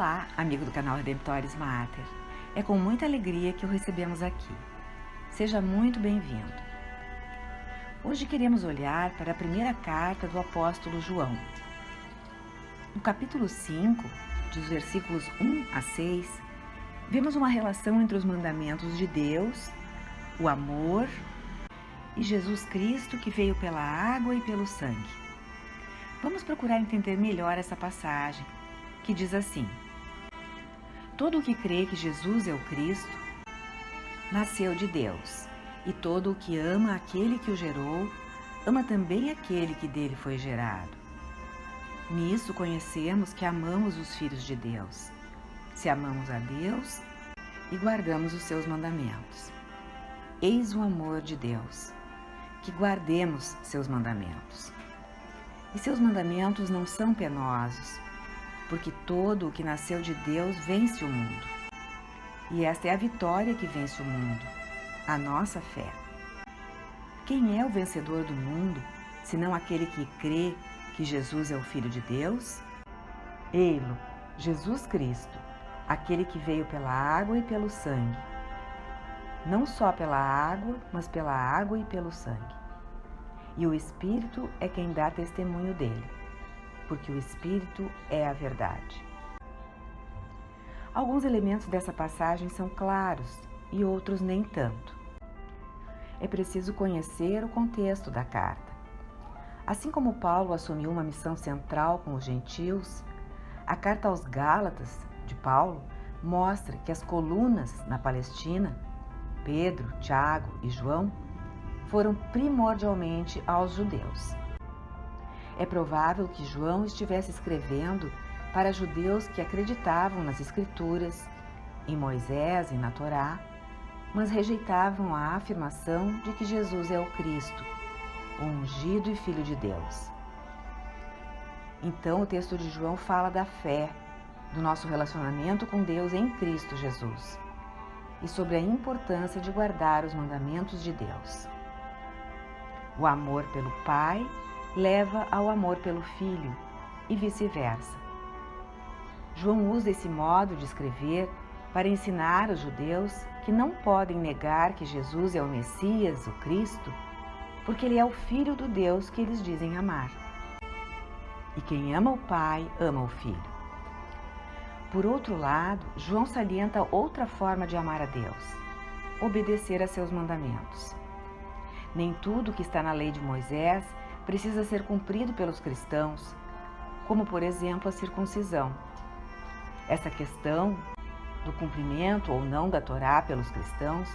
Olá, amigo do canal Redemptoris Mater. É com muita alegria que o recebemos aqui. Seja muito bem-vindo. Hoje queremos olhar para a primeira carta do apóstolo João. No capítulo 5, dos versículos 1 a 6, vemos uma relação entre os mandamentos de Deus, o amor e Jesus Cristo que veio pela água e pelo sangue. Vamos procurar entender melhor essa passagem, que diz assim: todo o que crê que Jesus é o Cristo nasceu de Deus, e todo o que ama aquele que o gerou, ama também aquele que dele foi gerado. Nisso conhecemos que amamos os filhos de Deus, se amamos a Deus e guardamos os seus mandamentos. Eis o amor de Deus, que guardemos seus mandamentos. E seus mandamentos não são penosos, porque todo o que nasceu de Deus vence o mundo. E esta é a vitória que vence o mundo, a nossa fé. Quem é o vencedor do mundo, senão aquele que crê que Jesus é o Filho de Deus? Ei-lo, Jesus Cristo, aquele que veio pela água e pelo sangue. Não só pela água, mas pela água e pelo sangue. E o Espírito é quem dá testemunho dele, porque o Espírito é a verdade. Alguns elementos dessa passagem são claros e outros nem tanto. É preciso conhecer o contexto da carta. Assim como Paulo assumiu uma missão central com os gentios, a carta aos Gálatas, de Paulo, mostra que as colunas na Palestina, Pedro, Tiago e João, foram primordialmente aos judeus. É provável que João estivesse escrevendo para judeus que acreditavam nas Escrituras, em Moisés e na Torá, mas rejeitavam a afirmação de que Jesus é o Cristo, o ungido e Filho de Deus. Então o texto de João fala da fé, do nosso relacionamento com Deus em Cristo Jesus, e sobre a importância de guardar os mandamentos de Deus. O amor pelo Pai leva ao amor pelo Filho e vice-versa. João usa esse modo de escrever para ensinar os judeus que não podem negar que Jesus é o Messias, o Cristo, porque ele é o Filho do Deus que eles dizem amar. E quem ama o Pai, ama o Filho. Por outro lado, João salienta outra forma de amar a Deus: obedecer a seus mandamentos. Nem tudo que está na lei de Moisés precisa ser cumprido pelos cristãos, como, por exemplo, a circuncisão. Essa questão do cumprimento ou não da Torá pelos cristãos,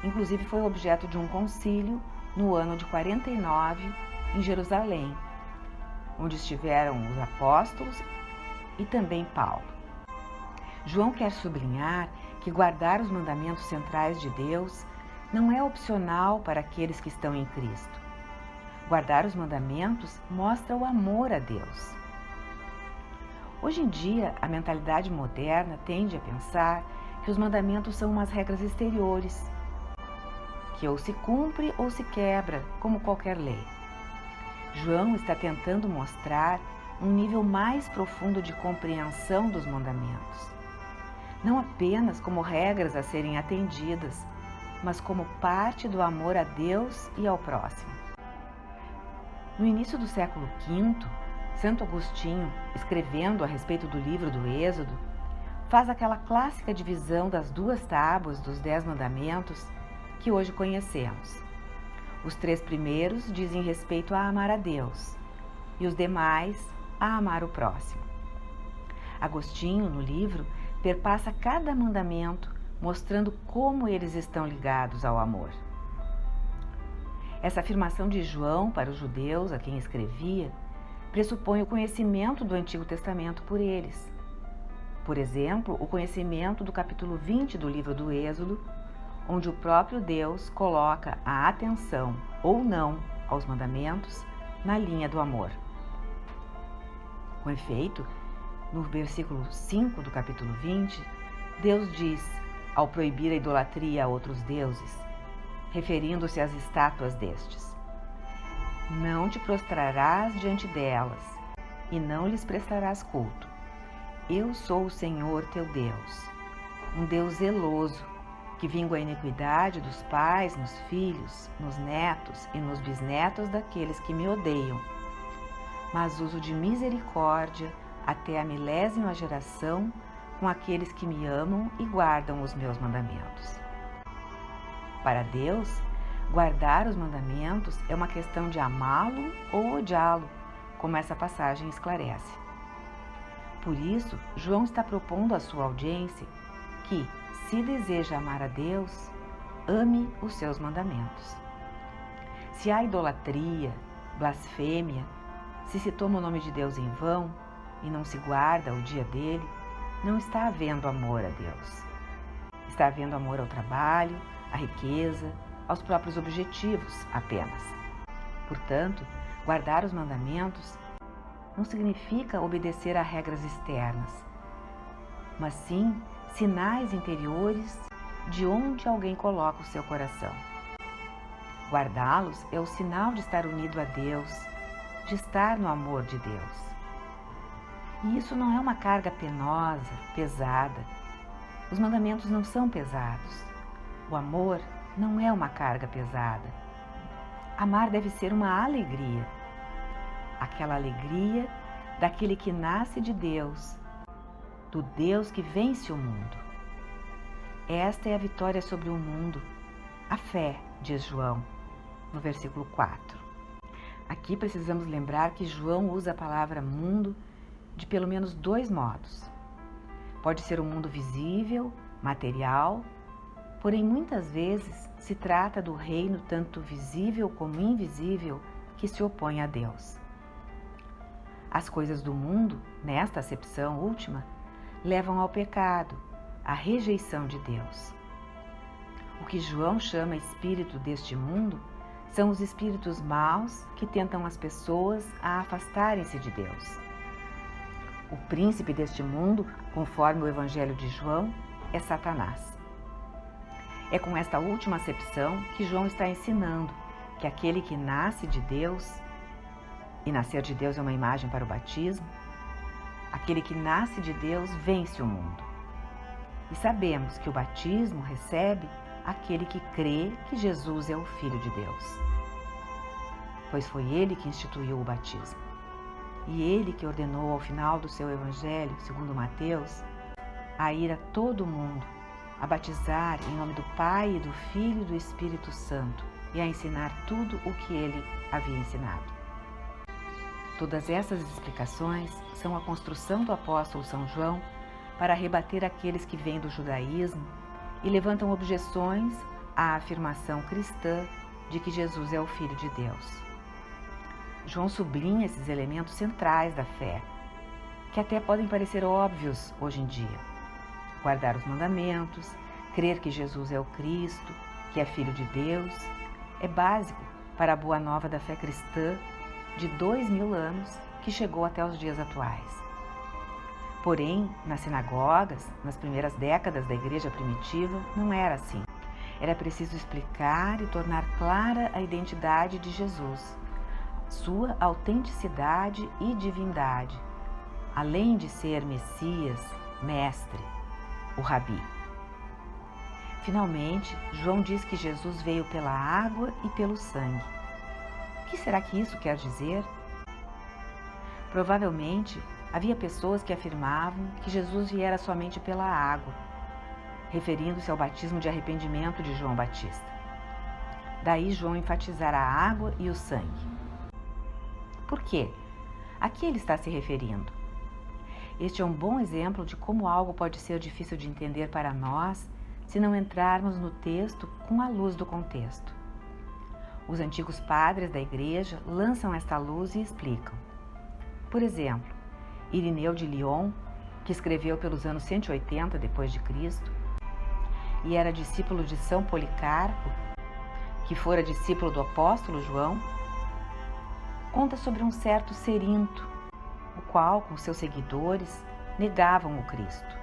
inclusive foi objeto de um concílio no ano de 49 em Jerusalém, onde estiveram os apóstolos e também Paulo. João quer sublinhar que guardar os mandamentos centrais de Deus não é opcional para aqueles que estão em Cristo. Guardar os mandamentos mostra o amor a Deus. Hoje em dia, a mentalidade moderna tende a pensar que os mandamentos são umas regras exteriores, que ou se cumpre ou se quebra, como qualquer lei. João está tentando mostrar um nível mais profundo de compreensão dos mandamentos, não apenas como regras a serem atendidas, mas como parte do amor a Deus e ao próximo. No início do século V, Santo Agostinho, escrevendo a respeito do livro do Êxodo, faz aquela clássica divisão das 2 tábuas dos 10 mandamentos que hoje conhecemos. Os 3 primeiros dizem respeito a amar a Deus e os demais a amar o próximo. Agostinho, no livro, perpassa cada mandamento, mostrando como eles estão ligados ao amor. Essa afirmação de João para os judeus a quem escrevia pressupõe o conhecimento do Antigo Testamento por eles. Por exemplo, o conhecimento do capítulo 20 do livro do Êxodo, onde o próprio Deus coloca a atenção ou não aos mandamentos na linha do amor. Com efeito, no versículo 5 do capítulo 20, Deus diz, ao proibir a idolatria a outros deuses, referindo-se às estátuas destes: não te prostrarás diante delas, e não lhes prestarás culto, Eu sou o Senhor teu Deus, um Deus zeloso, que vingo a iniquidade dos pais nos filhos, nos netos e nos bisnetos daqueles que me odeiam, mas uso de misericórdia até a 1000ª geração com aqueles que me amam e guardam os meus mandamentos. Para Deus, guardar os mandamentos é uma questão de amá-lo ou odiá-lo, como essa passagem esclarece. Por isso, João está propondo à sua audiência que, se deseja amar a Deus, ame os seus mandamentos. Se há idolatria, blasfêmia, se toma o nome de Deus em vão e não se guarda o dia dele, não está havendo amor a Deus. Está havendo amor ao trabalho, à riqueza, aos próprios objetivos apenas. Portanto, guardar os mandamentos não significa obedecer a regras externas, mas sim sinais interiores de onde alguém coloca o seu coração. Guardá-los é o sinal de estar unido a Deus, de estar no amor de Deus. E isso não é uma carga penosa, pesada. Os mandamentos não são pesados. O amor não é uma carga pesada. Amar deve ser uma alegria. Aquela alegria daquele que nasce de Deus, do Deus que vence o mundo. Esta é a vitória sobre o mundo, a fé, diz João, no versículo 4. Aqui precisamos lembrar que João usa a palavra mundo de pelo menos 2 modos. Pode ser um mundo visível, material, porém muitas vezes se trata do reino tanto visível como invisível que se opõe a Deus. As coisas do mundo, nesta acepção última, levam ao pecado, à rejeição de Deus. O que João chama espírito deste mundo são os espíritos maus que tentam as pessoas a afastarem-se de Deus. O príncipe deste mundo, conforme o Evangelho de João, é Satanás. É com esta última acepção que João está ensinando que aquele que nasce de Deus, e nascer de Deus é uma imagem para o batismo, aquele que nasce de Deus vence o mundo. E sabemos que o batismo recebe aquele que crê que Jesus é o Filho de Deus. Pois foi ele que instituiu o batismo. E ele que ordenou ao final do seu Evangelho, segundo Mateus, a ir a todo mundo, a batizar em nome do Pai e do Filho e do Espírito Santo e a ensinar tudo o que ele havia ensinado. Todas essas explicações são a construção do apóstolo São João para rebater aqueles que vêm do judaísmo e levantam objeções à afirmação cristã de que Jesus é o Filho de Deus. João sublinha esses elementos centrais da fé, que até podem parecer óbvios hoje em dia. Guardar os mandamentos, crer que Jesus é o Cristo, que é Filho de Deus, é básico para a boa nova da fé cristã de 2000 anos que chegou até os dias atuais. Porém, nas sinagogas, nas primeiras décadas da igreja primitiva, não era assim. Era preciso explicar e tornar clara a identidade de Jesus, sua autenticidade e divindade, além de ser Messias, mestre, o Rabi. Finalmente, João diz que Jesus veio pela água e pelo sangue. O que será que isso quer dizer? Provavelmente, havia pessoas que afirmavam que Jesus viera somente pela água, referindo-se ao batismo de arrependimento de João Batista. Daí João enfatizar a água e o sangue. Por quê? A que ele está se referindo? Este é um bom exemplo de como algo pode ser difícil de entender para nós se não entrarmos no texto com a luz do contexto. Os antigos padres da igreja lançam esta luz e explicam. Por exemplo, Irineu de Lyon, que escreveu pelos anos 180 d.C. e era discípulo de São Policarpo, que fora discípulo do apóstolo João, conta sobre um certo Cerinto, o qual, com seus seguidores, negavam o Cristo.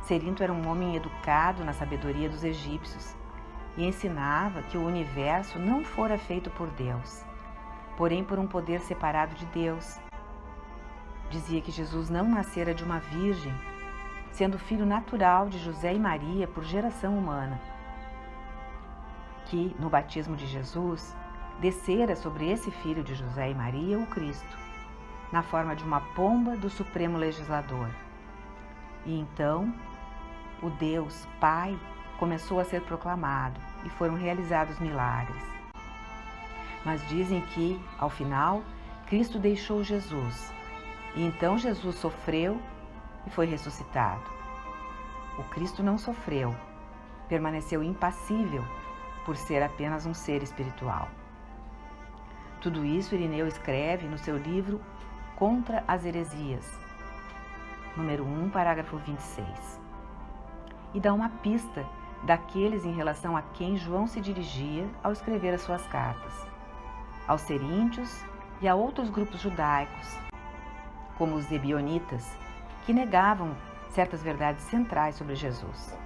Cerinto era um homem educado na sabedoria dos egípcios e ensinava que o universo não fora feito por Deus, porém por um poder separado de Deus. dizia que Jesus não nascera de uma virgem, sendo filho natural de José e Maria por geração humana. Que, no batismo de Jesus, descera sobre esse filho de José e Maria o Cristo, na forma de uma pomba do Supremo Legislador. E então, o Deus Pai começou a ser proclamado e foram realizados milagres. Mas dizem que, ao final, Cristo deixou Jesus, e então Jesus sofreu e foi ressuscitado. O Cristo não sofreu, permaneceu impassível por ser apenas um ser espiritual. Tudo isso Irineu escreve no seu livro Contra as Heresias, número 1, parágrafo 26, e dá uma pista daqueles em relação a quem João se dirigia ao escrever as suas cartas, aos seríntios e a outros grupos judaicos, como os ebionitas, que negavam certas verdades centrais sobre Jesus.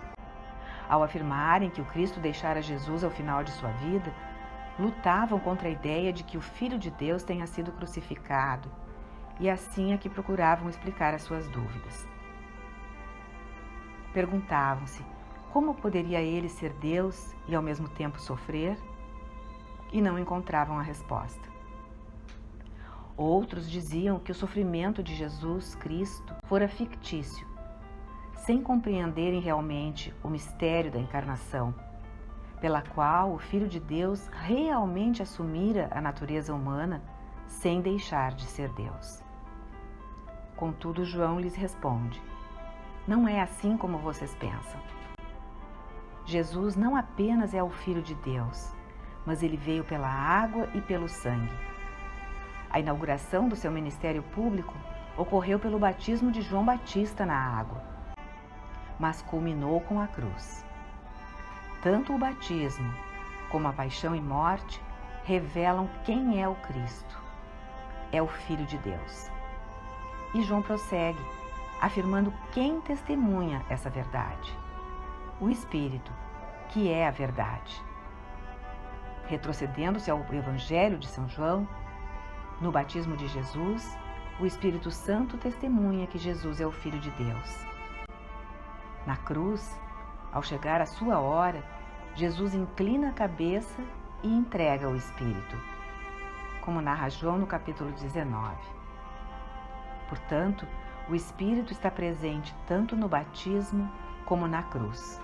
Ao afirmarem que o Cristo deixara Jesus ao final de sua vida, lutavam contra a ideia de que o Filho de Deus tenha sido crucificado, e assim é que procuravam explicar as suas dúvidas. Perguntavam-se como poderia ele ser Deus e ao mesmo tempo sofrer, e não encontravam a resposta. Outros diziam que o sofrimento de Jesus Cristo fora fictício, sem compreenderem realmente o mistério da encarnação, pela qual o Filho de Deus realmente assumira a natureza humana sem deixar de ser Deus. Contudo, João lhes responde: não é assim como vocês pensam. Jesus não apenas é o Filho de Deus, mas ele veio pela água e pelo sangue. A inauguração do seu ministério público ocorreu pelo batismo de João Batista na água, mas culminou com a cruz. Tanto o batismo como a paixão e morte revelam quem é o Cristo. É o Filho de Deus. E João prossegue, afirmando quem testemunha essa verdade: o Espírito, que é a verdade. Retrocedendo-se ao Evangelho de São João, no batismo de Jesus, o Espírito Santo testemunha que Jesus é o Filho de Deus. Na cruz, ao chegar a sua hora, Jesus inclina a cabeça e entrega o Espírito, como narra João no capítulo 19. Portanto, o Espírito está presente tanto no batismo como na cruz,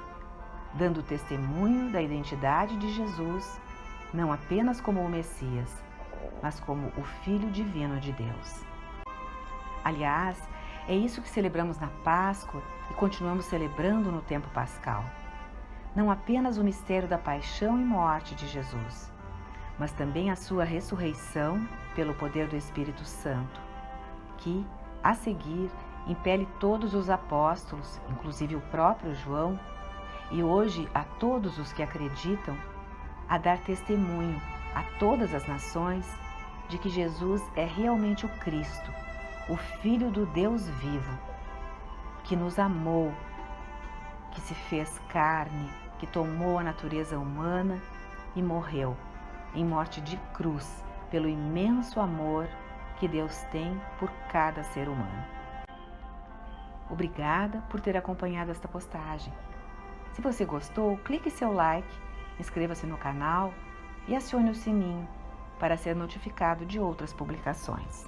dando testemunho da identidade de Jesus, não apenas como o Messias, mas como o Filho Divino de Deus. Aliás, é isso que celebramos na Páscoa e continuamos celebrando no tempo pascal. Não apenas o mistério da paixão e morte de Jesus, mas também a sua ressurreição pelo poder do Espírito Santo, que, a seguir, impele todos os apóstolos, inclusive o próprio João, e hoje a todos os que acreditam, a dar testemunho a todas as nações de que Jesus é realmente o Cristo, o Filho do Deus vivo, que nos amou, que se fez carne, que tomou a natureza humana e morreu em morte de cruz pelo imenso amor que Deus tem por cada ser humano. Obrigada por ter acompanhado esta postagem. Se você gostou, clique seu like, inscreva-se no canal e acione o sininho para ser notificado de outras publicações.